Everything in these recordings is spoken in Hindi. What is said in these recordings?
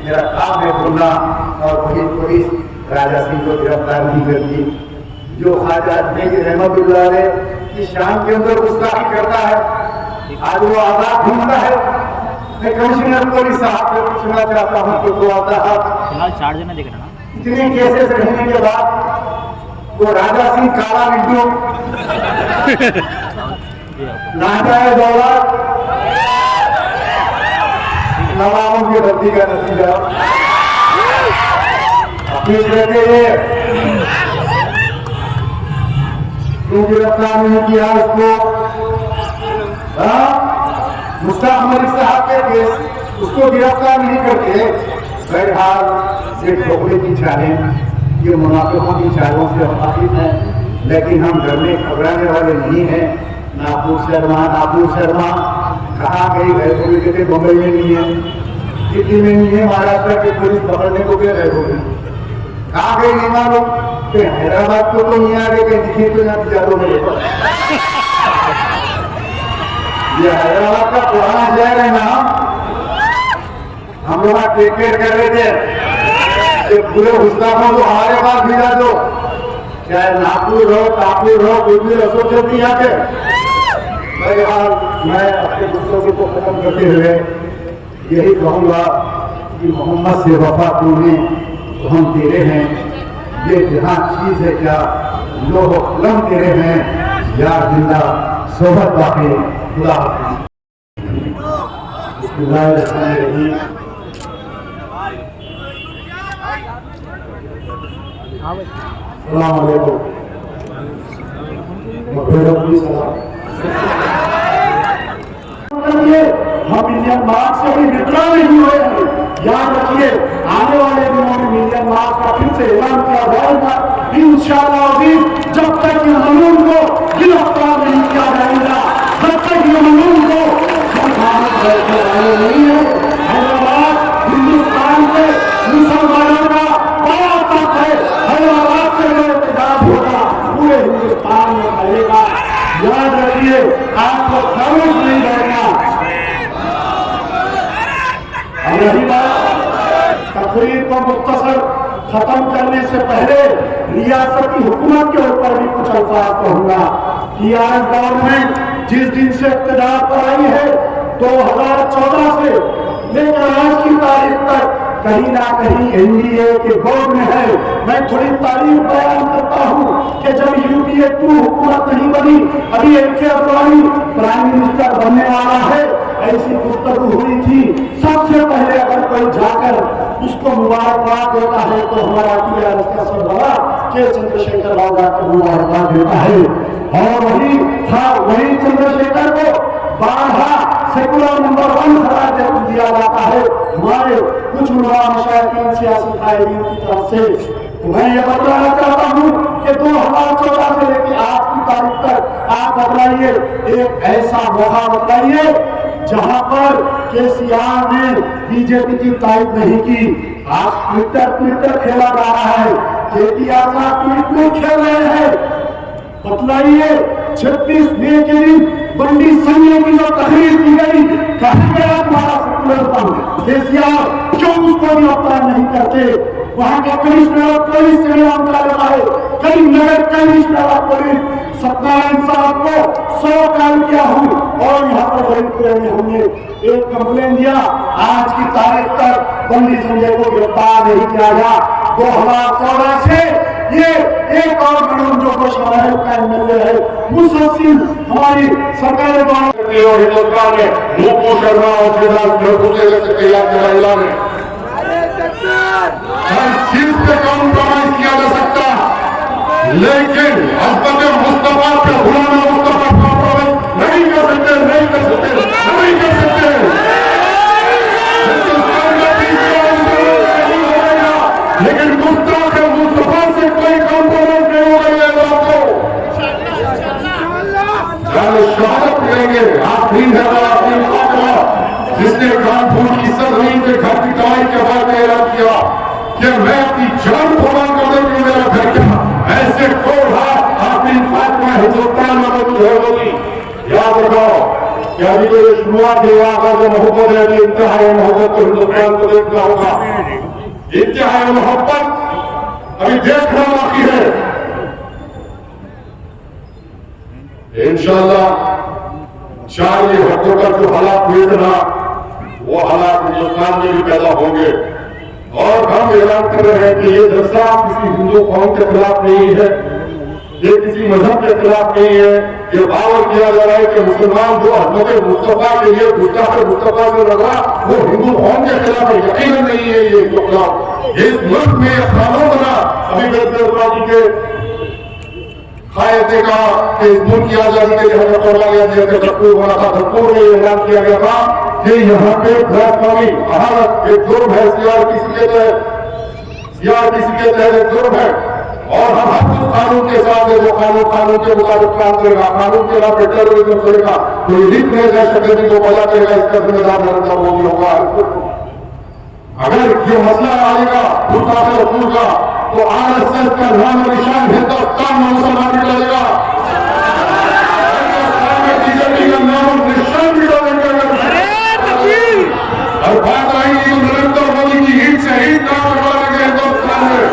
मेरा काम है बोलना। और वही पुलिस राजा सिंह को गिरफ्तार नहीं करती। जो ख्वाजा अजमेरी रहमतुल्लाह अलैह की शान के अंदर गुस्ताखी करता है, आज वो आजाद घूमता है। मैं कमिश्नर पुलिस साहब से पूछना चाहता हूँ कि वो आता है फिलहाल 4 जना दिख रहा ना, इतने केसेस रहने के बाद वो राजा सिंह काला बिट्टू नाजायज दौलत नवाबों की भर्ती का नतीजा अपील रहते हैं। क्यों गिरफ्तार नहीं किया उसको? मुश्ताक मलिक साहब के केस उसको गिरफ्तार नहीं करते। बहरहाल ये ठोकरे की चालें, ये मुनाफिकों की चालों से हम वाकिफ हैं, लेकिन हम घर में घबराने वाले नहीं हैं। नापूर शर्मा कहाँ गई? गए तो कहते मुंबई में नहीं है, दिल्ली में नहीं है, महाराष्ट्र की पुलिस पकड़ने को क्या गए होगी? कहाँ गई नहीं मालूम। हैदराबाद को तो नहीं आ गए, दिखे तो यहाँ जादू मेरे पर। ये हैदराबाद का पुराना शहर है ना, हम लोग क्रिकेट कर रहे थे, पूरे गुस्ताखों को हमारे पास भिजा दो, चाहे नागपुर हो, कानपुर हो, कोई भी रसों चलती यहाँ पे। बहरहाल मैं अपने गुस्सों को खत्म करते हुए यही कहूँगा कि मोहम्मद से वफा तूने तो हम तेरे हैं, ये जहाँ चीज है क्या लो कलम तेरे हैं, यार जिंदा सोहबत बाकी खुदा हाफिज़। बिस्मिल्लाहिर्रहमानिर्रहीम। अस्सलाम वालेकुम। हम इंडियन मार्क्स से भी विड्रॉ नहीं हुए हैं। याद रखिए आने वाले दिनों में इंडियन मार्क्स का फिर से ऐलान किया जाएगा इंशाअल्लाह। जब तक ये ममनून को गिरफ्तार नहीं किया जाएगा, जब तक ये ममनून को नहीं है। हैदराबाद हिंदुस्तान के मुसलमानों का बड़ा तख्त है। हैदराबाद से जो इत्तेजाब होगा पूरे हिंदुस्तान में फैलेगा। याद रखिए आपको खामोश नहीं रहना। और रही बात तकरीर को मुख्तसर खत्म करने से पहले रियासती हुकूमत के ऊपर भी कुछ अल्फाज कहूंगा कि आज गवर्नमेंट जिस दिन से इख्तियार पर आई है 2014 से लेकर आज की तारीख तक कहीं ना कहीं एनडीए के बोर्ड में है। मैं थोड़ी तारीफ बयान करता हूं कि जब यूपीए 2 हुकूमत नहीं बनी, अभी एके अडवाणी प्राइम मिनिस्टर बनने वाला है, ऐसी गुफ्तगू हुई थी। सबसे पहले अगर कोई जाकर उसको मुबारकबाद देता है तो हमारा टीआरएस का सरबराह के चंद्रशेखर राव जाकर मुबारकबाद देता है। और वही चंद्रशेखर को 12 सेकुलर नंबर 1 खराज दिया जाता है हमारे कुछ मशाइखीन सियासी कायदीन की तरफ से। तो मैं ये बताना चाहता हूँ कि 2014 से लेकर आज की तारीख तक आप बदलाइए, एक ऐसा मौका बदलाइए जहां पर केसीआर ने बीजेपी की तारीफ नहीं की। आज ट्विटर खेला जा रहा है, केटीआर साहब ट्वीट में खेल रहे हैं। बतलाइए 26 मई के दिन बंडी संजय की जो तहरीर की गई, कहीं गया तुम्हारा सेकुलरिज्म? केसीआर क्यों उसको गिरफ्तार नहीं करते? वहां के कमिश्नर पुलिस से रहा है, कई नगर कमिश्नर पुलिस सत्यनारायण साहब को 100 काल किया हूं और यहाँ पर बड़े में हमने एक कंप्लेन दिया। आज की तारीख तक बंडी संजय को गिरफ्तार नहीं किया गया। 2014 से ये एक और कानून जो शहर का एमएलए है मुसलसिल हमारी सरकार द्वारा हिंदुस्तान में नूपुर शर्मा और तैयार महिला में हर चीज पे कॉम्प्रोमाइज किया जा सकता, लेकिन हजरत मुस्तफा पे गुलाम मुस्तफा कॉम्प्रोमाइज नहीं कर सकते। लेकिन मुस्तफा से कोई कॉम्प्रोमाइज नहीं होगा। शहादत करेंगे जिसने कानपुर की सरजमीन के घर की कमाई के बाद ऐलान किया कि मैं अपनी जान कुर्बान कर दूंगी, मेरा घर क्या ऐसे को अपनी फातिमा हिंदुस्तान में मौजूद होगी। याद रखो क्या अभी तो ये शुरुआत हुआ का जो मोहब्बत है अभी इंतहाई मोहब्बत को हिंदुस्तान को देखना होगा। इंतहाई मोहब्बत अभी देखना बाकी है। इंशाअल्लाह चार ये अक्टूबर जो हालात हुए थे ना, वो हालात हिंदुस्तान में भी पैदा होंगे। और हम ऐलान कर रहे हैं कि ये जलसा किसी हिंदू कौम के खिलाफ नहीं है, ये किसी मजहब के खिलाफ नहीं है। ये दावा किया जा रहा है कि मुसलमान जो अहमद मुस्तफा के लिए गुस्ताख मुस्तफा से लगा वो हिंदू कौम के खिलाफ है, यकीनन नहीं है। ये जो खिलाफ इस मुल्क में कानून बना, अभी जी के कायदे का मुल्क की आजादी के लिए हमें तोड़ा गया धरपूर बना था। धरपूर में ऐलान किया गया था कि यहाँ पे गैरकानूनी अदालत एक जुर्म है, सीआरपीसी के तहत एक जुर्म है। और हम हर उस कानून के साथ जो कानून के मुताबिक काम करेगा, कानून के नाम पे टेररिज्म करेगा, तो ये लिख नहीं जा सकते को बजा करेगा, इसका जिम्मेदार नरेंद्र मोदी होगा। अगर ये मसला आएगा रसूल का, तो आरएसएस का नाम निशान हिंदुस्तान में मुसलमान भी डालेगा, बीजेपी का नाम निशान भी डालेंगे। और बात आएगी नरेंद्र मोदी की ईद से ईद नाम डालेंगे हिंदुस्तान में,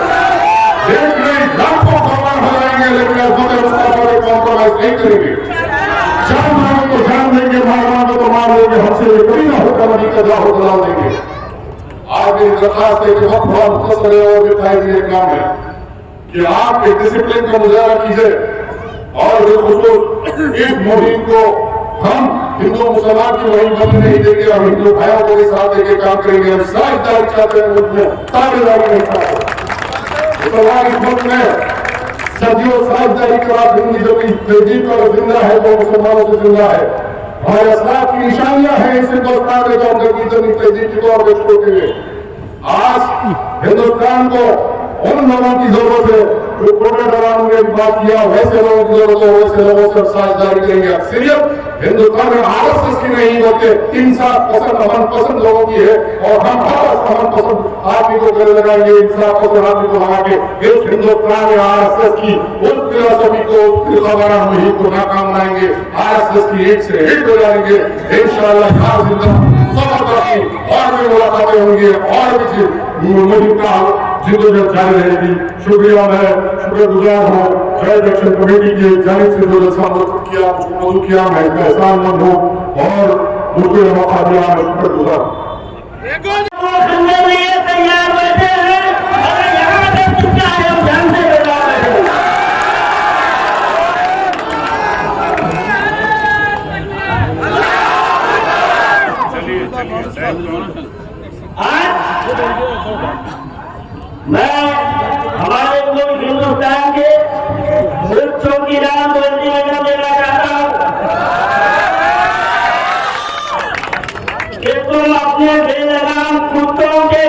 देख रहे लाखों भगवान हो जाएंगे, लेकिन कॉम्प्रोमाइज नहीं करेंगे। जान मांगो तो जान देंगे, मार मांगो तो मार देंगे, हमसे ये कभी ना होकर नदी का जाहो जला देंगे। आज मेरी दरखास्त है कि बहुत बड़ा मुख्तसर है और दिखाई काम है कि आप एक डिसिप्लिन का मुजाहरा कीजिए और बिल्कुल इस मुहिम को हम हिंदू मुसलमान की मुहिम बनने नहीं देंगे और हिंदू भाइयों को भी साथ देकर काम करेंगे। हम साझेदारी चाहते हैं, मुल्क में साझेदारी नहीं चाहते। मुसलमान इस मुल्क में सदियों साझेदारी के बाद हिंदी जो तहजीब का जिंदा है वो मुसलमानों से जिंदा है। हमारे असलाफ की निशानियां हैं इस हिंदुस्तान में, जो हमने तहजीब के तौर पर छोड़ते हुए आज हिंदुस्तान को उन लोगों की जरूरत है जो कोरोना दौरान में बात किया, वैसे लोगों की जरूरत है, वैसे लोगों से साझेदारी करेंगे। अक्सरियत हिंदुस्तान में आरएसएस की नहीं होते, इंसाफ पसंद अमन पसंद लोगों की है और हम अमन पसंद आदमी को गले लगाएंगे, इंसाफ पसंद आदमी को लगा के इस हिंदुस्तान में आरएसएस की उस फिलॉसफी को, फिलहाल मुहिम को नाकाम बनाएंगे। आरएसएस की एक से एक हो जाएंगे इंशाअल्लाह। और भी मुलाकातें होंगी और भी मुहिम का जिद्दोजहद जारी रहेगी। शुक्रिया, मैं शुक्रगुजार हूँ जय इलेक्शन कमेटी की जानिब से जो जलसा मौजूद किया, मैं इसका एहसानमंद हूँ और मुझे मौका दिया, मैं शुक्रगुजार हूँ। मैं हमारे मुल्क हिंदुस्तान के सिर्फ चौकीदार बोलती वजह देना चाहता हूँ कि तुम अपने बेलगाम कुत्तों के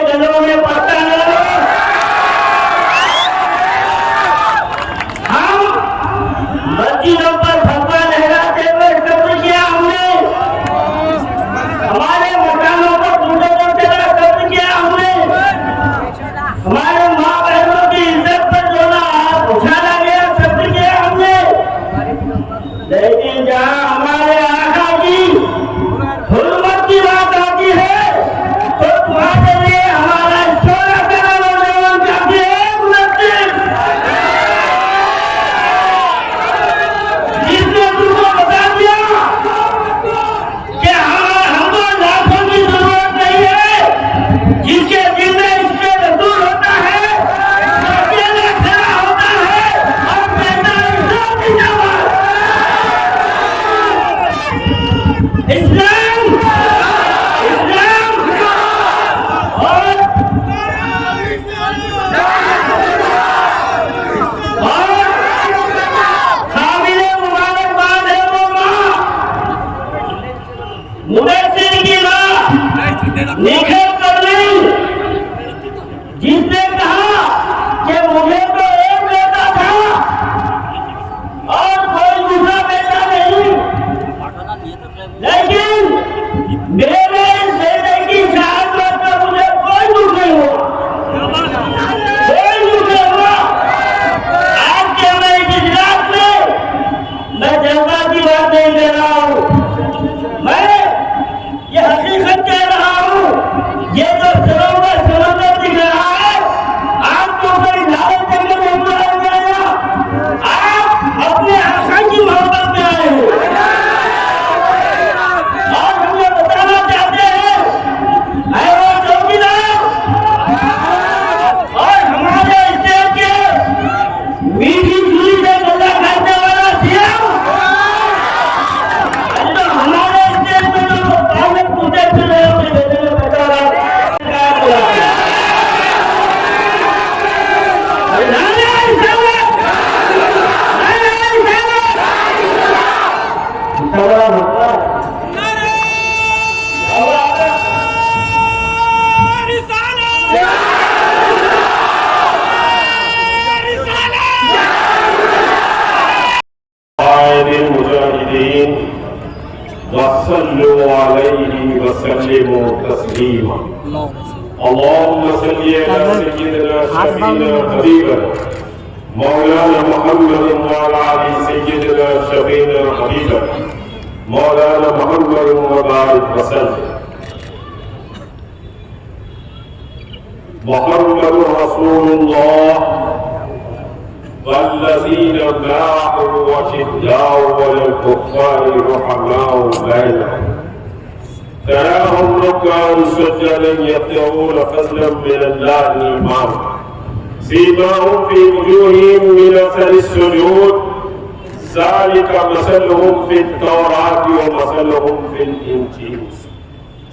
तस्लीमा। अल्लाहुम्मा सल्ली अला सय्यिदिना शफीना हबीबना मौलाना मुहम्मद व अला आलि सय्यिदिना शफीना हबीबना मौलाना मुहम्मद व बारिक वसल्लम। मुहम्मदुर रसूलुल्लाह वल्लज़ीना माअहु अशिद्दाउ अलल कुफ़्फ़ारि रुहमाउ बैनहुम तराहुम रुक्कान सुज्जदन यब्तगून फज़लन मिनल्लाहि ईमान सीमाहुम फी वजूहिहिम मिन असरिस सुजूद ज़ालिका मसलुहुम फित तौरात व मसलुहुम फिल इंजील।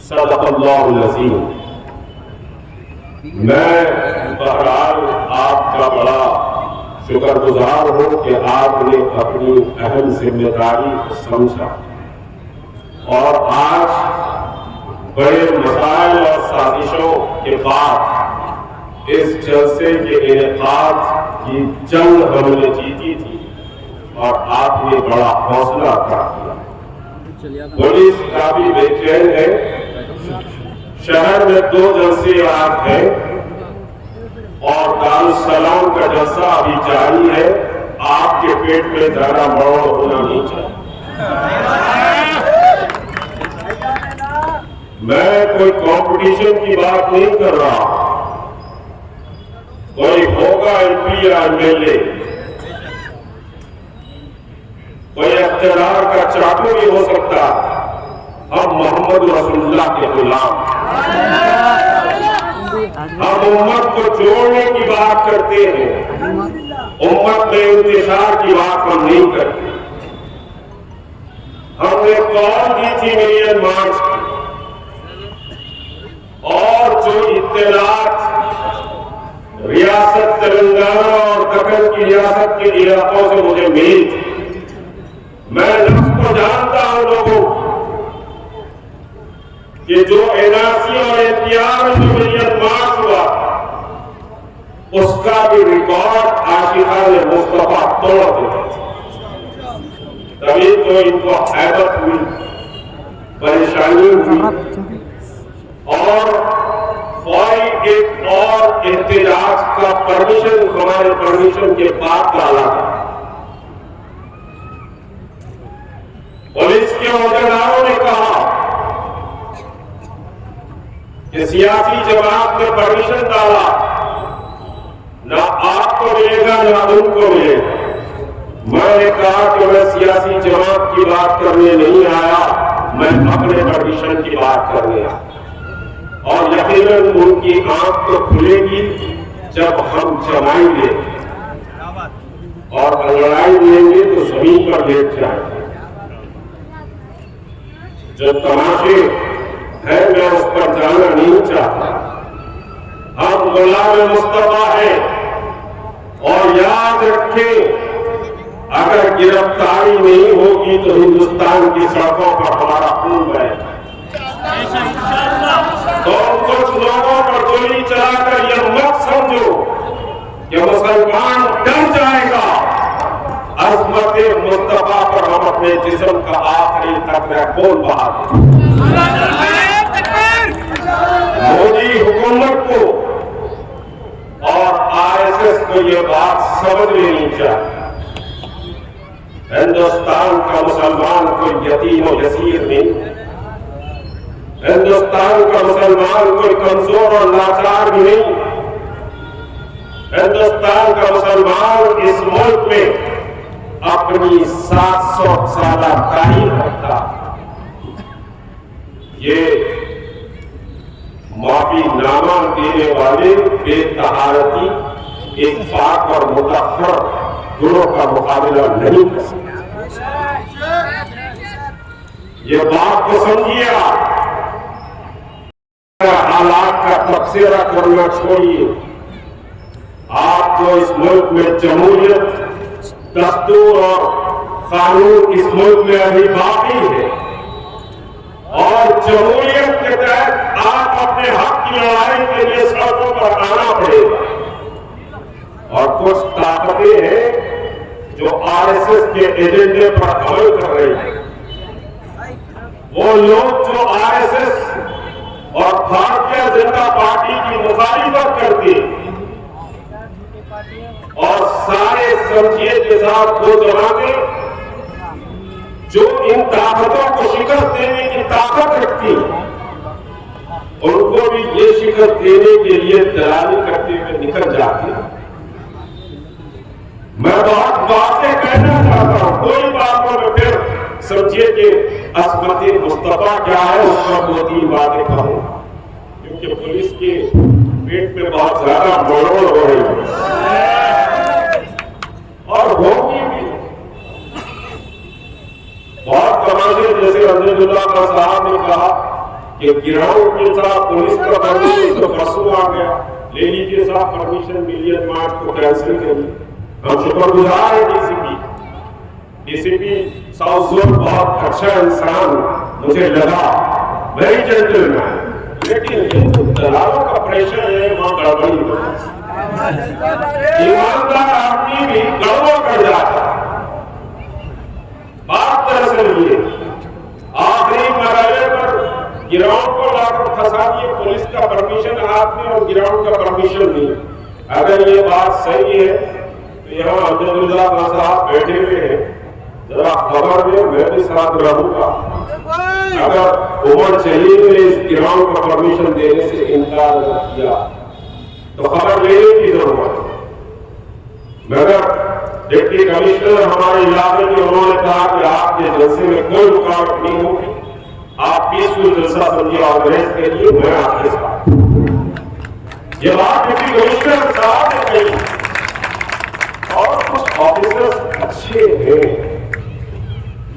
सदक़ल्लाहुल अज़ीम। मैं बहरहाल आपका बड़ा शुक्रगुजार हूं कि आपने अपनी अहम जिम्मेदारी समझा और आज बड़े मसाइल और साजिशों के बाद इस जलसे के इनेकाद की जंग हमने जीती थी और आपने बड़ा हौसला अता किया। पुलिस काफी बेचैन है। शहर में 2 जलसे आज हैं और दारुस्सलाम का जलसा अभी जारी है। आपके पेट में ज्यादा मरोड़ होना नहीं चाहिए। मैं कोई कंपटीशन की बात नहीं कर रहा। कोई होगा एमपी या एमएलए, कोई इख्तियार का चाकू भी हो सकता। हम मोहम्मद रसूलुल्लाह के गुलाम, हम उम्मत को जोड़ने की बात करते हैं। उम्मत में इंतशार की बात हम नहीं करते। हमने कॉल दी थी मिलियन मार्च की और जो इत्तलात रियासत तेलंगाना और दक्कन की रियासत के इलाकों से मुझे मिली थी, मैं लफ्ज को जानता हूं लोगों कि जो एनआरसी और एनपीआर में जो मिलियन मार्च हुआ उसका भी रिकॉर्ड आशिकाने मुस्तफा तोड़ देते थे। तभी तो इनको हैबत हुई, परेशानी हुई और फौरी एक और एहतजाज का परमिशन हमारे परमिशन के बाद डाला गया। पुलिस के अहदेदारों ने कहा कि सियासी जमात ने परमिशन डाला, ना आपको मिलेगा ना उनको मिलेगा। मैंने कहा कि मैं सियासी जमात की बात करने नहीं आया, मैं अपने परमिशन की बात करने आया और यकीनन उनकी आंख तो खुलेगी जब हम जमाएंगे और लड़ाई लेंगे तो जमीन पर लेट जाएंगे। जो तमाशे है मैं उस पर जाना नहीं चाहता। हम गुलाम मुस्तफा है और याद रखें अगर गिरफ्तारी नहीं होगी तो हिंदुस्तान की सड़कों पर हमारा खून बहेगा। तो कुछ लोगों पर गोली चलाकर यह मत समझो कि मुसलमान डर जाएगा। अज़मत मुस्तफा पर हम अपने जिस्म का आखिरी तकरा खून बहा दें। मोदी हुकूमत को और आरएसएस को यह बात समझ लेनी चाहिए। हिंदुस्तान का मुसलमान कोई यतीम और यसीर नहीं। हिंदुस्तान का मुसलमान कोई कमजोर और लाचार भी नहीं। हिंदुस्तान का मुसलमान इस मुल्क में अपनी 700 साला तारीख रखता। ये माफी नामा देने वाले बेतहारती एक पाक और मुतहर गुरों का मुकाबला नहीं कर सकते। ये बात को समझिए। हालात का तबसरा करना छोड़िए। आपको इस मुल्क में जमहूरियत, दस्तूर और कानून इस मुल्क में अभी बाकी है और जमहूरियत के तहत आप अपने हक की लड़ाई के लिए सड़कों पर आना पड़ेगा। और कुछ ताकतें हैं जो आरएसएस के एजेंडे पर अमल कर रही हैं। वो लोग जो आरएसएस और भारतीय जनता पार्टी की मुखालिफत करके और सारे समझिए के साथ वो जमाने जो इन ताकतों को शिकस्त देने की ताकत रखती उनको भी ये शिकस्त देने के लिए दलाली करते हुए निकल जाते हैं। मैं बहुत बातें कहना चाहता हूं, कोई बातों में फिर समझिए कि अस्मत मुस्तफा क्या है उस पर 2-3 बातें कहूं, क्योंकि पुलिस के पेट में बहुत ज्यादा मरोड़ हो रही है और होगी भी। बहुत तमाशे जैसे अजयदुल्ला खान साहब ने कहा कि गिराओ के साथ पुलिस का परमिशन तो परसों आ गया, ले लीजिए साहब परमिशन, मिलियन मार्च को कैंसिल करिए। हम शुक्रगुजार है डीसीपी साउथ जोन बहुत अच्छा इंसान मुझे लगा, वेरी जेंटलमैन, लेकिन दलालों का प्रेशर है वहां गड़बड़ी होती, ईमानदार आदमी भी गड़बड़ कर जाता। बात दरअसल ये आखिरी मरहले पर गिराउंड को लाकर फंसा दिए, पुलिस का परमिशन हाथ में और गिराउंड का परमिशन नहीं। अगर ये बात सही है तो यहाँ अजयदुल्ला साहब बैठे हुए हैं, जरा खबर में मैं भी साथ रहूंगा। अगर उमर चली ने इस गिराउंड का परमिशन देने से इनकार किया तो खबर लेने की जरूरत है। मगर डिप्टी कमिश्नर हमारे इलाके के उन्होंने कहा कि आपके जलसे में कोई रुकावट नहीं होगी, आप पीसफुल जलसा समझिए ऑर्गेनाइज के लिए, मैं आपके साथ। ये बात डिप्टी कमिश्नर साहब ने कही और कुछ ऑफिसर्स अच्छे हैं,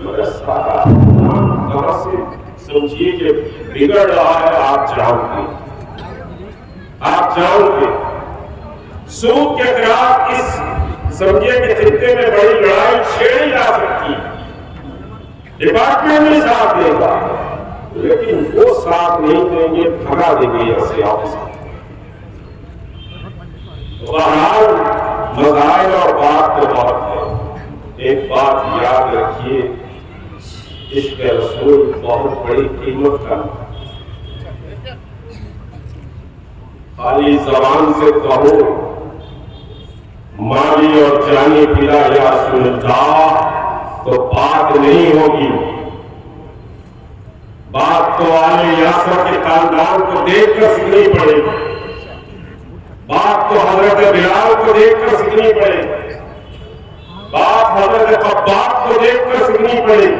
मगर सारा कहां से समझिए कि बिगड़ रहा है आप जानते सूद के खिलाफ इस समझिए कि खित्ते में बड़ी लड़ाई छेड़ी जा सकती है। डिपार्टमेंट भी साथ देगा लेकिन वो साथ नहीं देंगे, भगा देंगे ऐसे ऑफिसर। बहरहाल मज़ाहिर और बात तो बहुत है, एक बात याद रखिए, इश्क़ रसूल बहुत बड़ी कीमत का, खाली जबान से कहो माली और जानी पिला या रसूलल्लाह तो बात नहीं होगी। बात तो आले यासर के खानदान को देखकर सीखनी पड़ेगी, बात तो हजरत बिलाल को देखकर सीखनी पड़ेगी, बात हजरत अब्बास को देखकर सीखनी पड़ेगी,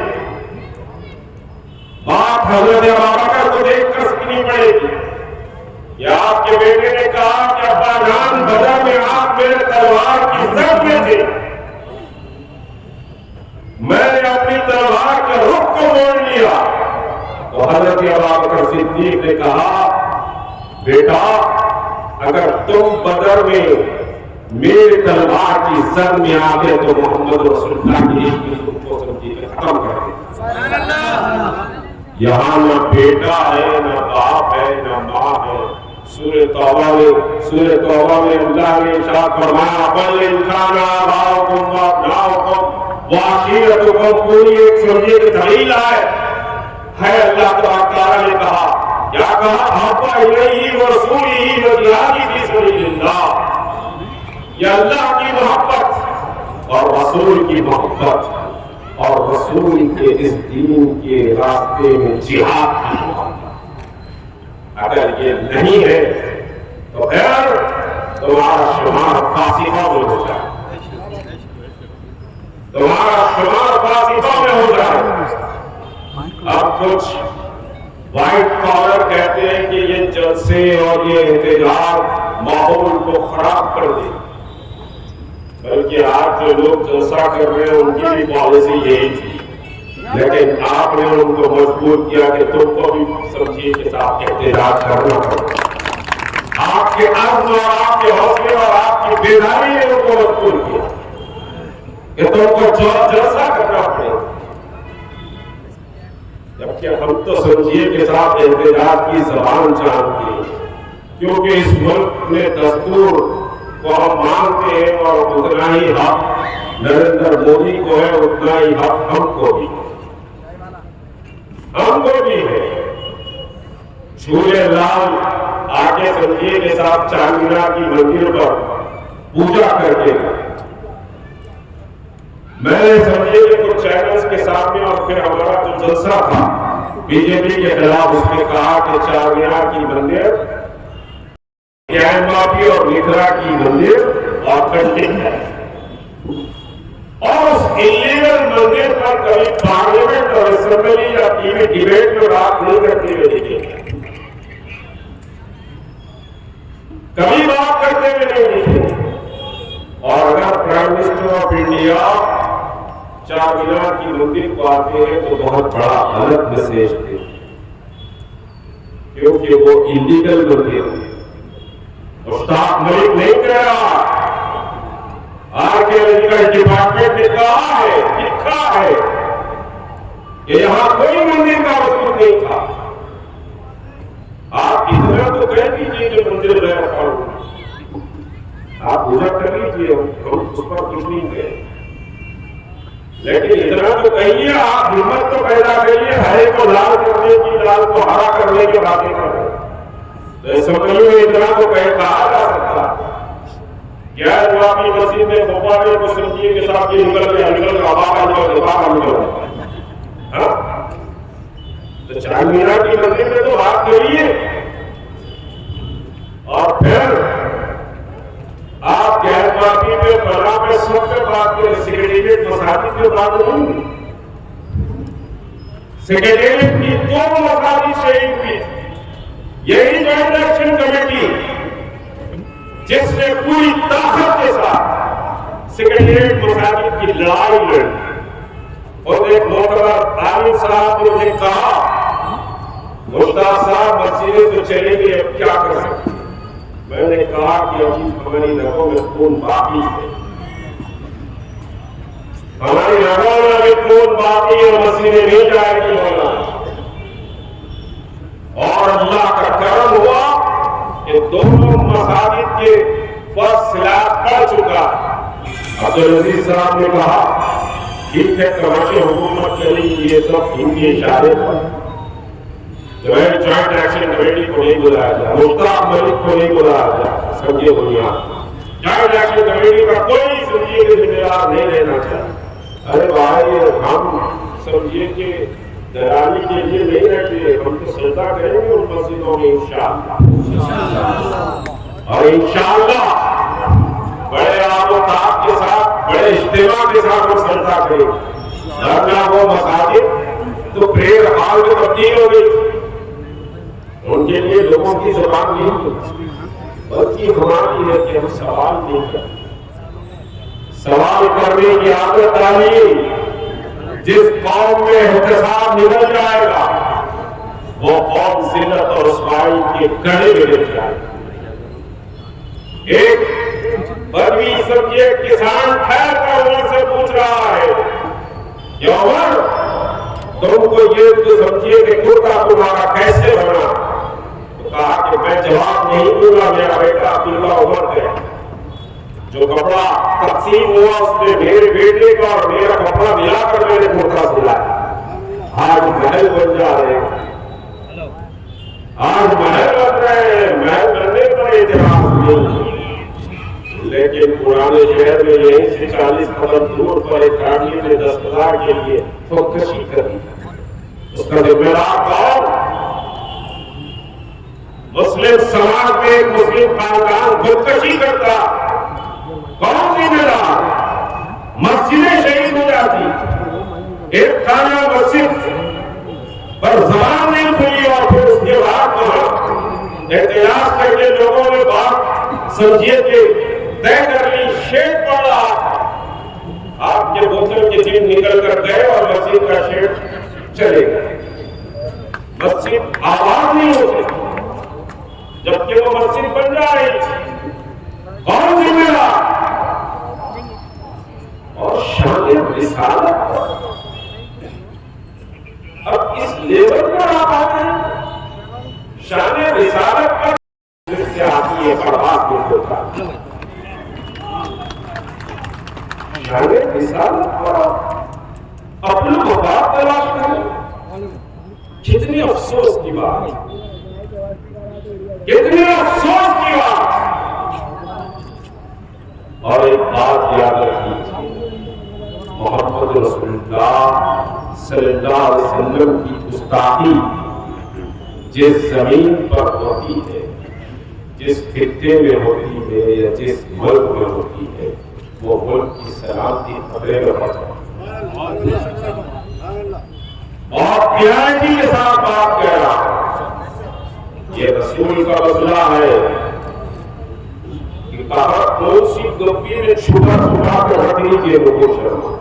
बात हजरत अबूबकर को देखकर सीखनी पड़ेगी। या आपके बेटे ने कहा कि अब्बा जान बदर में आप मेरे तलवार की जद में थे, मैंने अपनी तलवार के रुख को मोड़ लिया। तो हजरत अबूबकर सिद्दीक ने कहा बेटा अगर तुम बदर में मेरे तलवार की जद में आ गए तो मोहम्मद रसूलुल्लाह की इश्क को समझिए खत्म कर दे। यहाँ न बेटा है, न बाप है, न माँ है। सूरह तौबा में अल्लाह ने इरशाद फरमाया बल इंसान आबाउकुम व अबनाउकुम व अशीरतुकुम, पूरी एक समझिए कि दलील है अल्लाह तआला ने कहा, क्या कहा, अब्बा इलैहि व रसूलिही व जिहादी फी सबीलिल्लाह। ये अल्लाह की मोहब्बत और रसूल की मोहब्बत और रसूल के इस दीन के रास्ते में जिहाद की मोहब्बत, अगर ये नहीं है तो फिर तुम्हारा शुमार फासिफा में हो जाए, तुम्हारा शुमार फासिफा में हो जाए। अब कुछ व्हाइट कॉलर कहते हैं कि ये जलसे और ये इंतजार माहौल को खराब कर दे, बल्कि आज जो लोग जलसा कर रहे हैं उनकी भी पॉलिसी यही थी, लेकिन आपने उनको मजबूर किया कि तुमको भी समझिए के साथ एहतजाज करना पड़ेगा। आपके अर्ज और आपके हौसले और आपकी बेदारी ने उनको मजबूर किया कि तुमको जलसा करना पड़ेगा, जबकि हम तो समझिए के साथ एहतजाज की जबान जानते हैं, क्योंकि इस मुल्क में दस्तूर को हम मानते हैं और उतना ही हक नरेंद्र मोदी को है, उतना ही हक हमको भी है। झूलेलाल आके संजय के साथ चारमीनार की मंदिर पर पूजा करके मैंने संजय के कुछ चैनल्स के सामने और फिर हमारा जो जलसा था बीजेपी के खिलाफ उसने कहा कि चारमीनार की मंदिर ज्ञानवापी और मित्रा की मंदिर ऑथेंटिक है और उस इलीगल मंदिर पर कभी पार्लियामेंट और असेंबली या टीवी डिबेट में बात नहीं करते हुए देखे, कभी बात करते हुए नहीं देखे। और अगर prime minister of India Charminar की मंदिर को आते हैं तो बहुत बड़ा गलत मैसेज थे, क्योंकि वो इलीगल मंदिर मुश्ताक मलिक नहीं कह रहा, आर्कियोलॉजिकल डिपार्टमेंट ने कहा है, लिखा है कि यहां कोई मंदिर का वजूद नहीं था। आप इतना तो कह दीजिए कि मंदिर में रखा हूं, आप पूजा कर लीजिए, हम उस पर कुछ नहीं कहें, लेकिन इतना तो कहिए, आप हिम्मत तो पैदा करिए, हरे को लाल करने की, लाल को हरा करने की बातें कर रहे हैं। तो समझिए इतना तो कहा जा सकता। क्या जवाबी मस्जिद में भोपाल को समझिए के साथ ये निकल गया, निकल का बाबा निकल गया। तो चारमीनार की मंदिर में तो बात करिए और फिर आप गैरवापी में फला में सब पे बात करें, सेक्रेटेरिएट मसाजिद पे बात नहीं। सेक्रेटेरिएट की 2 मसाजिद शहीद हुई, यही जॉइंट एक्शन कमेटी जिसने पूरी ताकत के साथ सेक्रेटेरिएट मसाजिद की लड़ाई लड़ी। और एक मोहतरम आलिम साहब ने मुझे कहा, मुश्ताक साहब मस्जिदें तो चलेगी, अब क्या कर सकते। मैंने कहा कि अभी हमारी नगों में खून बाकी है, हमारी नगों में अभी खून बाकी है, मस्जिदें नहीं जाएगी होना। और अल्लाह का करम हुआ कि दोनों मसाजिद के फर्स्ट स्लैब पड़ चुका। अब्दुल अजीज साहब ने कहा ठीक है, कमर्शियल हुकूमत चलेगी, ये सब इनके इशारे पर जो है जॉइंट एक्शन कमेटी को नहीं बुलाया जाए, मुश्ताक मलिक को नहीं बुलाया जाए, समझिए बुनियाद जॉइंट एक्शन कमेटी का कोई समझिए के जिम्मेदार नहीं रहना चाहिए। अरे भाई, हम समझिए के दलाली के लिए नहीं रहते, हम तो सजदा करेंगे उन मस्जिदों में इंशाअल्लाह, और इंशाअल्लाह बड़े आबोताब के साथ, बड़े इज्तिमा के साथ हम सजदा करेंगे। वरना वो मसाजिद तो प्रेयर हॉल में तब्दील हो गई, उनके लिए लोगों की जबान नहीं थी, बल्कि हमारी है कि हम सवाल नहीं करते। सवाल करने की आदत डालिए। जिस कौम में एहतसाब निकल जाएगा वो कौम जिल्लत और रुसवाई के गड़े में गिर जाएगा। एक बदवी समझिए किसान ठहर कर उमर से पूछ रहा है कि उमर, तुमको ये तो समझिए कि कुर्ता तुम्हारा कैसे बना। तो कहा कि मैं जवाब नहीं दूंगा, मेरा बेटा अब्दुल्ला उमर है, जो कपड़ा तकसीम हुआ उसने मेरे बेटे का और मेरा कपड़ा मिलाकर मैंने कुर्ता सिलाया। आज महल बन जा रहे हैं, आज महल बन रहे हैं, महल बनने पर एतराज नहीं, लेकिन पुराने शहर में यहीं से 40 कदम दूर पर एक फैमिली ने 10,000 के लिए खुदकशी करी। उसका जिम्मेदार कौन? मुस्लिम समाज में एक मुस्लिम खानदान खुदकशी करता, कौन जिम्मेदार? मस्जिदें शहीद हो जाती, एक खाना मस्जिद पर जबान नहीं खुली और फिर उसके बाद एहतियात करके लोगों ने बात समझिए कि तय कर ली, शेड पड़ रहा, आपके बोतल के दिन निकल कर गए और मस्जिद का शेड चले गए, मस्जिद आबाद नहीं हो सकती जबकि वो मस्जिद बन जाए। कौन जिम्मेदार? और शान रिसालत अब इस लेवल पर आप आते हैं, शान रिसालत पर से आती है बर्बाद होता है। शान रिसालत पर अपना मफाद तलाश करें, कितनी अफसोस की बात। कितने अफसोस की बात। और एक बात याद रखिए, मोहम्मद रसूलुल्लाह सल्लल्लाहु अलैहि वसल्लम की गुस्ताखी जिस जमीन पर होती है, जिस खित्ते में होती है या जिस मुल्क में होती है, वो मुल्क की सलामती खतरे में पड़ जाती है। और क्लैरिटी के साथ बात कह रहा हूं, ये रसूल का मसला है कि कहा कौन सी गप्पी में छुपा छुपा कर रखनी चाहिए लोगों शर्मा।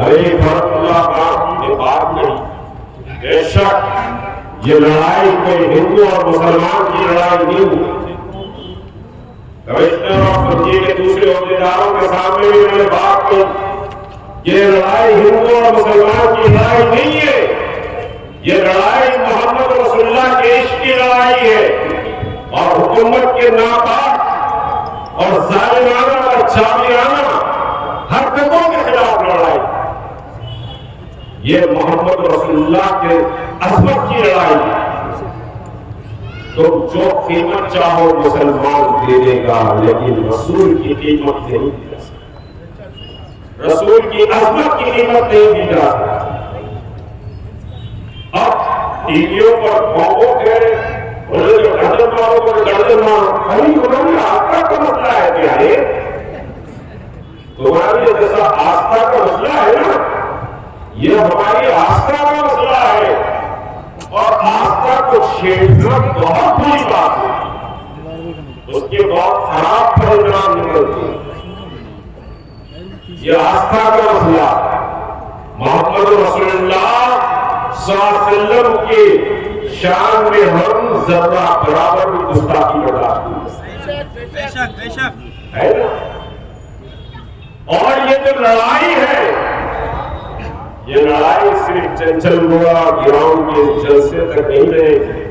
अरे फरतुल्लाह बात नहीं। बेशक ये लड़ाई कोई हिंदू और मुसलमान की लड़ाई नहीं है। कमिश्नर और फौजी के दूसरे अहदेदारों के सामने भी मैंने बात की, ये लड़ाई हिंदू और मुसलमान की लड़ाई नहीं है, ये लड़ाई मोहम्मद रसूलुल्लाह के इश्क की लड़ाई है और हुकूमत के नापाक और जालिमाना और जाबिराना हरकतों के खिलाफ लड़ाई। ये मोहम्मद रसूलुल्लाह के अज़मत की लड़ाई है। तो जो कीमत चाहो मुसलमान दे देगा, लेकिन रसूल की कीमत नहीं दी जा सकती, रसूल की अज़मत की कीमत नहीं दी जा सकती। अब टीवियों पर कौमों के उन्होंने आस्था का मसला है क्या है? तुम्हारी जैसा आस्था का मसला है ना, ये हमारी आस्था का मसला है और आस्था को छेड़ना बहुत बुरी बात है, उसके बहुत खराब परिणाम निकलते हैं। ये आस्था का मसला मोहम्मद रसूलुल्लाह सल्लल्लाहु अलैहि वसल्लम की शान में हम जरा बराबर भी गुस्ताखी बर्दाश्त नहीं है ना। और ये जो लड़ाई है, ये लड़ाई सिर्फ चंचलगुड़ा ग्राउंड के जलसे तक नहीं रहेगी,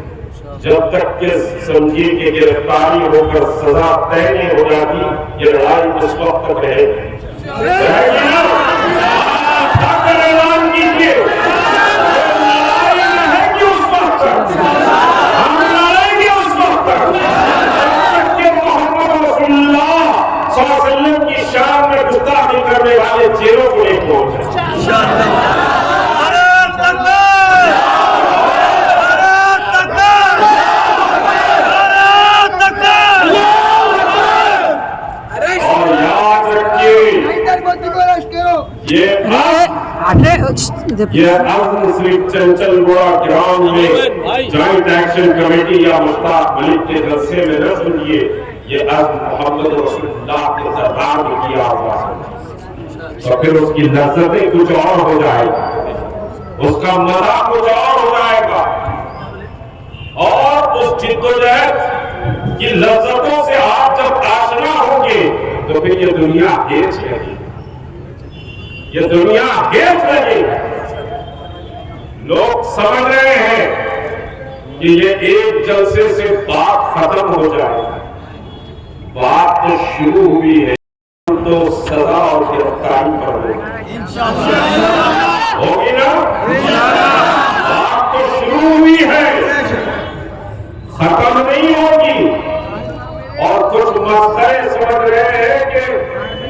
जब तक के समझिए कि गिरफ्तारी होकर सजा तय नहीं हो जाती, ये लड़ाई उस वक्त तक रहेगी ना। ऐलान कीजिए, लड़ाई रहेगी उस वक्त तक, हम लड़ाएंगे उस वक्त तक जब तक के मोहम्मद रसूलुल्लाह सल्लल्लाहु अलैहि वसल्लम की शान में गुस्ताखी करने वाले जेलों को नहीं पहुंचे। ये अब सिर्फ चंचलगुड़ा ग्राउंड में ज्वाइंट एक्शन कमेटी या मुश्ताक मलिक के जलसे में न सुनिए, ये अब मोहम्मद रसूलुल्लाह के दरबार में किया हुआ है। तो फिर उसकी लज्जतें कुछ और हो जाएगी, उसका मजा कुछ और हो जाएगा और उस जिद्दोजहद की लज्जतों से आप जब आशना होंगे तो फिर ये दुनिया हेच लगेगी, ये दुनिया हेच लगेगी। लोग समझ रहे हैं कि ये एक जलसे से बात खत्म हो जाएगी, बात तो शुरू हुई है, तो सजा और गिरफ्तारी पर होगी ना। बात तो शुरू हुई है, खत्म नहीं होगी। और कुछ मसले समझ रहे हैं कि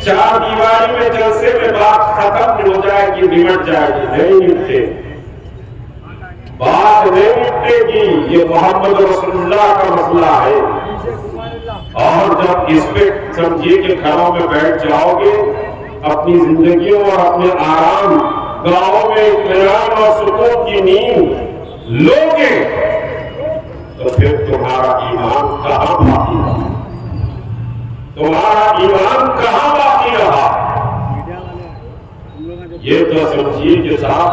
चार दीवारी में जलसे में बात खत्म हो जाएगी, निमट जाएगी, नहीं निपटे, बात नहीं निपटेगी। ये मोहम्मद रसूलुल्लाह का मसला है और जब इस पे समझिए कि घरों में बैठ जाओगे, अपनी जिंदगियों और अपने आराम गांवों में इत्मीनान और सुकून की नींद लोगे, तो फिर तुम्हारा ईमान कहां बाकी रहा, तुम्हारा ईमान कहां बाकी रहा। ये तो समझिए कि साहब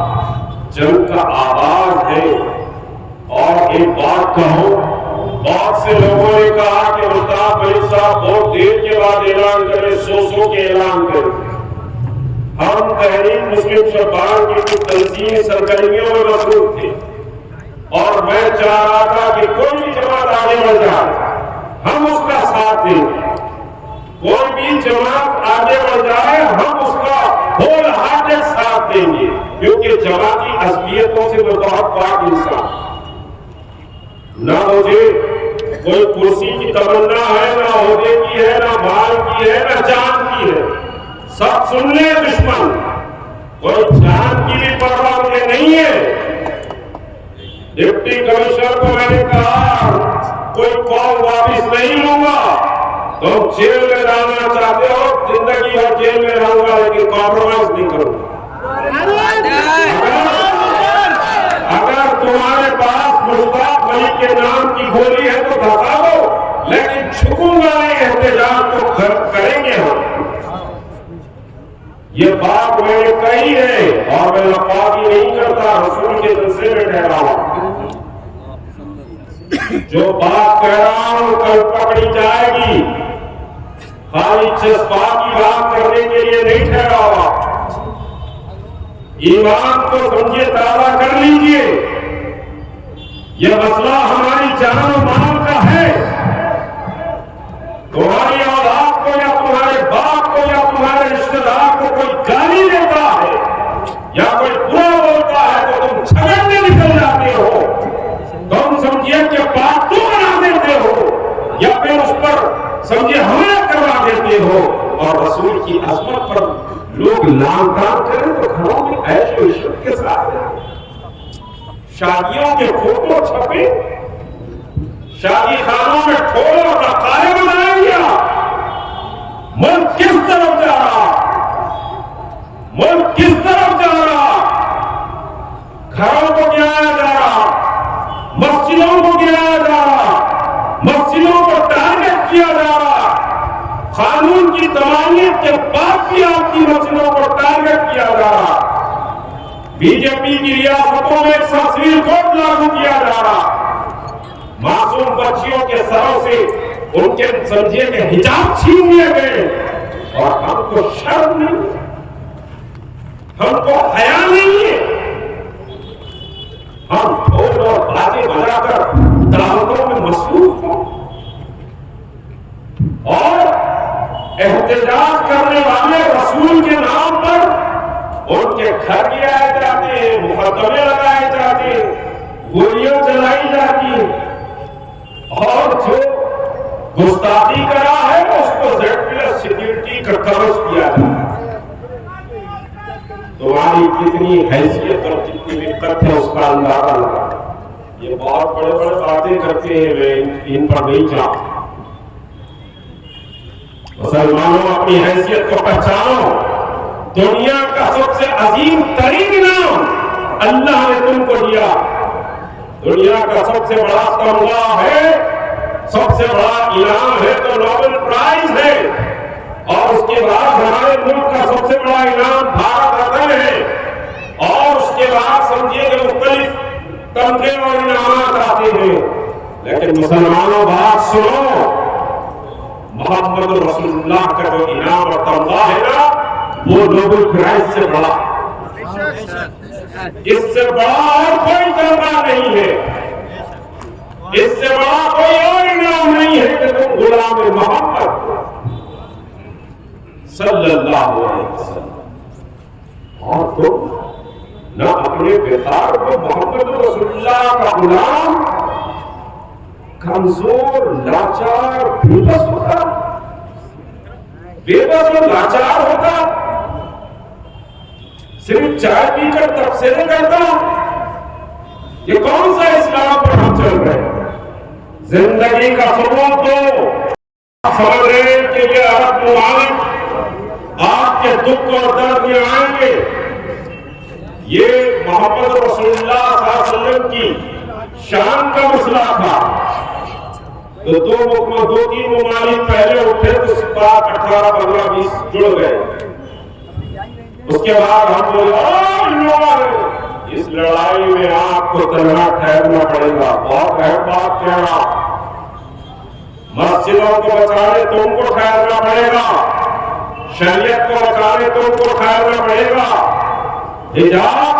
जंग का आवाज है। और एक बात कहूं, बहुत से लोगों ने कहा कि मुश्ताक मलिक साहब बहुत देर के बाद ऐलान करें, सो के ऐलान करें। हम तहरीक मुस्लिम शब्बान की कुछ तंजीमी सरगर्मियों में मसरूफ थे और मैं चाह रहा था कि कोई भी जमात आगे बढ़ जाए, हम उसका साथ देंगे। कोई भी जमात आगे बढ़ जाए, हम उसका होल हार्टेड साथ देंगे, क्योंकि जमाती असलियतों से मैं बहुत पाक इंसान। ना मुझे कोई कुर्सी की तमन्ना है, ना ओहदे की है, ना माल की है, ना जान की है। सब सुन ले दुश्मन, कोई जान की भी परवाह मुझे नहीं है। डिप्टी कमिश्नर को मैंने कहा कोई कॉल वापिस नहीं लूंगा। तुम जेल में रहना चाहते हो, जिंदगी भर जेल में रहूंगा, लेकिन कॉम्प्रोमाइज नहीं करूंगा। अगर तुम्हारे पास मुश्ताक अली के नाम की गोली है तो धसा दो, लेकिन झुकूंगा नहीं, एहतजाज तो करेंगे हम। ये बात मैंने कही है और मैं लफाजी नहीं करता, रसूल के जलसे में कह रहा हूं। जो बात कह रहा हूं कल पकड़ी जाएगी। खाली जज्बा की बात करने के लिए नहीं ठहरा हुआ। ईमान को समझिए, ताज़ा कर लीजिए। यह मसला हमारी जान और माल का है। तुम्हारी औलाद को या तुम्हारे बाप को या तुम्हारे रिश्तेदार को कोई गाली देता है या कोई बुरा बोलता है तो तुम झगड़ने निकल जाते हो। तुम समझिए कि बात तू बना देते हो या फिर उस पर समझिए हमला करवा देते हो। और रसूल की अजमत पर लोग लांघन करें तो घरों में ऐशो इशरत के साथ शादियों के फोटो छपे, शादी खानों में ठोल और नकारे बनाया गया। मुल्क किस तरफ जा रहा, मुल्क किस तरफ जा रहा? घरों को गिराया जा रहा, मस्जिदों को गिराया जा रहा, मस्जिदों को टारगेट किया जा रहा। कानून की तमानियत के बाद भी आपकी मस्जिदों को टारगेट किया जा रहा। बीजेपी की रियासतों में सिविल कोड लागू किया जा रहा। मासूम बच्चियों के सरों से उनके समझिए के हिजाब छीन लिए गए और हमको शर्म नहीं, हमको हया नहीं है। हम ढोल और बाजे बजाकर दावतों में मसरूफ हो और एहतजाज करने वाले रसूल के नाम पर उनके घर गिराए जाते हैं, मुकदमे लगाए जाते हैं, गोलियां चलाई जाती हैं और जो गुस्ताखी करा है उसको Z+ सिक्योरिटी का कवच दिया जाता है। तुम्हारी कितनी हैसियत और कितनी दिक्कत है उसका अंदाजा लगा। ये बहुत बड़े बड़े बातें करते हैं, मैं इन पर नहीं चाहता। मुसलमानों अपनी हैसियत को पहचानो। दुनिया का सबसे अजीम तरीन इनाम अल्लाह ने तुमको दिया। दुनिया का सबसे बड़ा तमगा है, सबसे बड़ा इनाम है तो नोबेल प्राइज है। और उसके बाद हमारे मुल्क का सबसे बड़ा इनाम भारत रत्न है। और उसके बाद समझिए कि मुख्तलिफ तमगे और इनामात आते हैं। लेकिन मुसलमानों बात सुनो, मोहम्मद रसूलुल्लाह का जो इनाम और तमगा है ना, वो नोबेल प्राइज से बड़ा, इससे बड़ा और कोई तमगा नहीं है, इससे बड़ा कोई और इनाम नहीं है कि तुम गुलाम मोहम्मद सल्लल्लाहु अलैहि वसल्लम और तुम न अपने बेकार को मोहम्मद रसूलुल्लाह का गुलाम कमजोर, लाचार, बेबस होता, बेबस और लाचार होता, सिर्फ चाय पीकर तबसरे करता। ये कौन सा इस्लाम पर हम चल रहे हैं? जिंदगी का सबूत दो। समझ रहे हैं कि ये अरब मुमालिक आपके दुख और दर्द में आएंगे। ये मोहम्मद रसूलुल्लाह सल्लल्लाहु अलैहि वसल्लम की शान का मसला था। तो 2-3 मुमालिक पहले उठे तो 18, 15, 20 जुड़ गए। उसके बाद हम बोले इस लड़ाई में आपको तलना ठहरना पड़ेगा। बहुत अहम बात कह रहा, मस्जिदों को बचाने तुमको ठहरना पड़ेगा, शरीयत को बचाने तुमको ठहरना पड़ेगा। हिजाब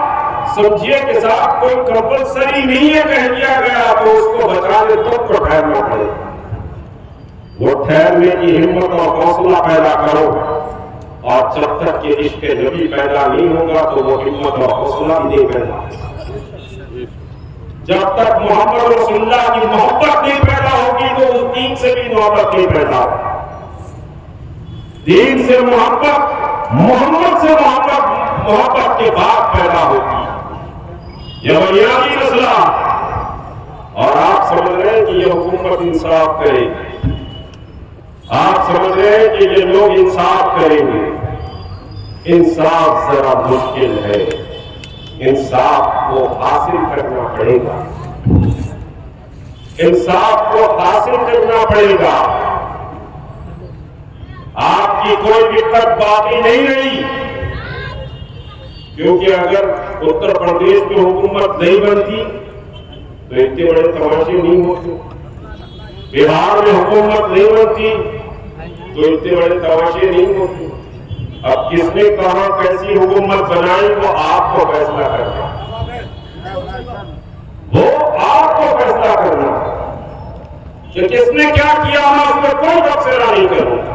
समझिए के साथ कोई कंपल्सरी नहीं है कह दिया गया, तो उसको बचाने तुमको ठहरना पड़ेगा। वो ठहरने की हिम्मत और हौसला पैदा करो। और जब तक के इश्क नबी पैदा नहीं होगा तो वो हिम्मत और हौसला भी नहीं पैदा। जब तक मोहम्मद रसूलुल्लाह की मोहब्बत नहीं पैदा होगी होगी तो उस दीन से भी मोहब्बत नहीं पैदा होगी। दीन से मोहब्बत, मोहम्मद से मोहब्बत के बाद पैदा होती है। यह बुनियादी मसला। और आप समझ रहे हैं कि यह हुकूमत इंसाफ करेगी, आप समझ रहे हैं कि ये लोग इंसाफ करेंगे। इंसाफ जरा मुश्किल है, इंसाफ को हासिल करना पड़ेगा, इंसाफ को हासिल करना पड़ेगा। आपकी कोई दिक्कत बाकी नहीं रही, क्योंकि अगर उत्तर प्रदेश में हुकूमत नहीं बनती तो इतने बड़े तमाशे नहीं होते, बिहार में हुकूमत नहीं बनती तो इतने बड़े तमाशे नहीं होते। अब किसने कहा कैसी हुकूमत बनाई वो आपको फैसला करना, वो आपको फैसला करना कि किसने क्या किया। मैं उस पर कोई तबसरा नहीं करूंगा।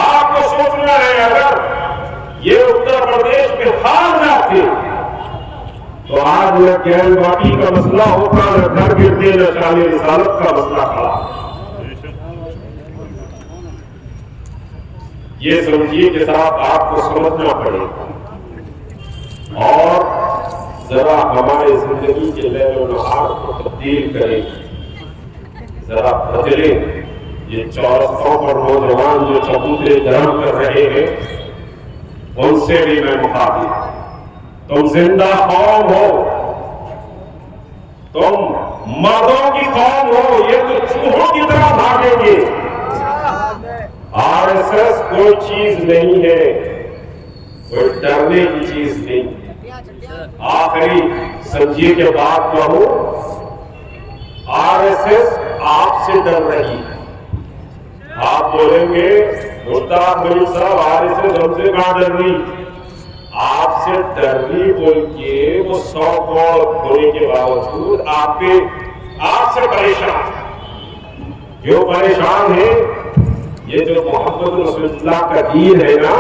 आपको सोचना है, अगर ये उत्तर प्रदेश में हार जाते तो आज न गैर बाकी का मसला होता, न घर गिरते, न शानी रिसालत का मसला खड़ा। ये समझिए कि साहब आपको समझना पड़ेगा और जरा हमारे जिंदगी के लैलो-नहार को तब्दील करें, जरा बदले। ये चौरस्तों पर नौजवान जो चबूतरे गरम कर रहे हैं उनसे भी मैं मुखातिब। तुम जिंदा कौम हो, तुम मर्दों की कौम हो, ये तो चूहों की तरह भागेंगे। आरएसएस कोई चीज नहीं है, कोई डरने की चीज नहीं। आखिरी समझिए के बात कहूं, आरएसएस आपसे डर रही है। आप बोलेंगे मुश्ताक मलिक साहब आरएसएस हमसे कहां डर रही, आपसे डर रही बोल के वो 100 करोड़ होने के बावजूद आपसे परेशान। क्यों परेशान है? ये जो मोहम्मद रसूलुल्लाह का दीन है ना,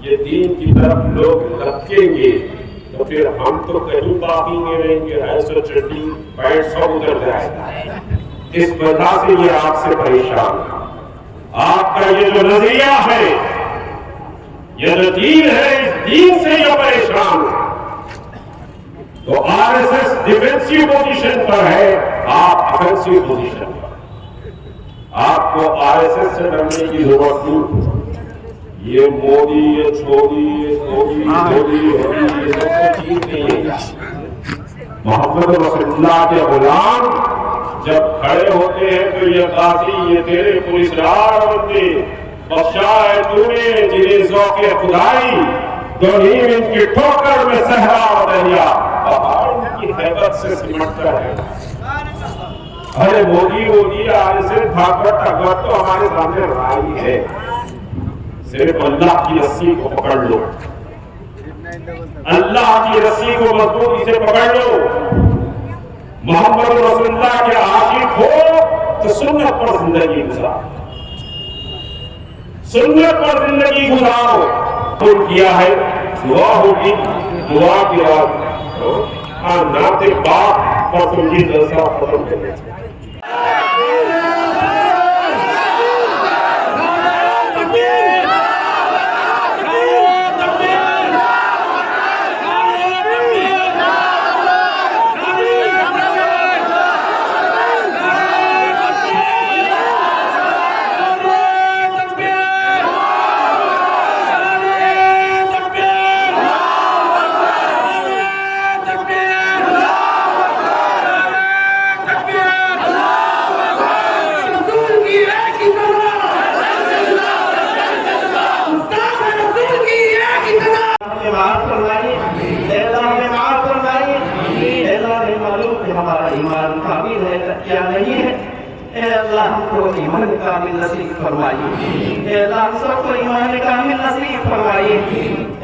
ये दीन की तरफ लोग लपकेंगे तो फिर हम तो कहीं बाकी नहीं रहेंगे, ऐसा चड्डी पैंट सब उतर जाएगा। इस वजह से ये आपसे परेशान। आपका ये जो नजरिया है, ये जो दीन है, इस दीन से ये परेशान। तो आरएसएस डिफेंसिव पोजीशन पर है, आप ऑफेंसिव पोजीशन पर। आपको आरएसएस से डरने की जरूरत नहीं। ये मोदी, ये छोदी, ये मोदी ये सब चीज नहीं है। मोहम्मद रसूलुल्लाह के गुलाम जब खड़े होते हैं तो ये काजी, ये तेरे पुलिसदार बंदे, बख्शा है तूने जिन्हें ज़ौक़े खुदाई, तो नीम इनकी ठोकर में सहरा और दरिया, पहाड़ इनकी हैबत से सिमटता है। अरे मोदी आरएसएस भागवत अकबर तो हमारे सामने राई है। सिर्फ अल्लाह की रस्सी को पकड़ लो, अल्लाह की रस्सी को मजबूती से पकड़ लो। मोहम्मद रसूलुल्लाह के आशिक हो तो सुन्नत पर जिंदगी गुजारो, सुन्नत पर जिंदगी गुजारो। तो किया है, दुआ होगी, दुआ के बाद नाते बाप पर तुमकी जलसा खत्म करना। हमारा ईमान कामिल है क्या नहीं है। ए अल्लाह हमको ईमान कामिल नसीब फरमाइए। ए अल्लाह हम सबको ईमान कामिल नसीब फरमाइए।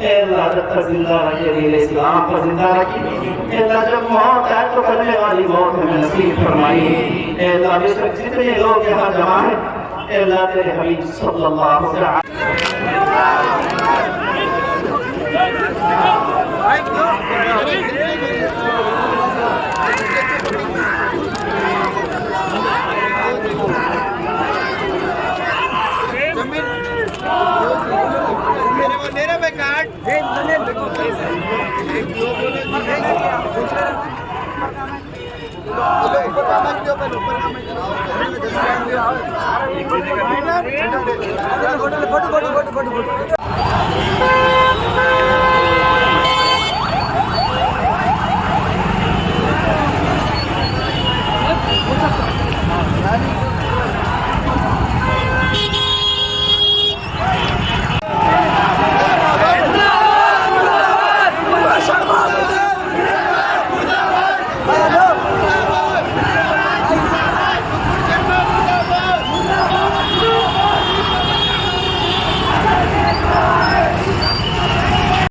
ए अल्लाह जब तक जिंदा रखे दीन इस्लाम पर जिंदा रखिए। ए अल्लाह जब मौत आए तो करने वाली मौत हमें नसीब फरमाइए। ए अल्लाह बेशक जितने लोग यहाँ जमा है, ए अल्लाह तेरे हबीब सल्लल्लाहु अलैहि फोटो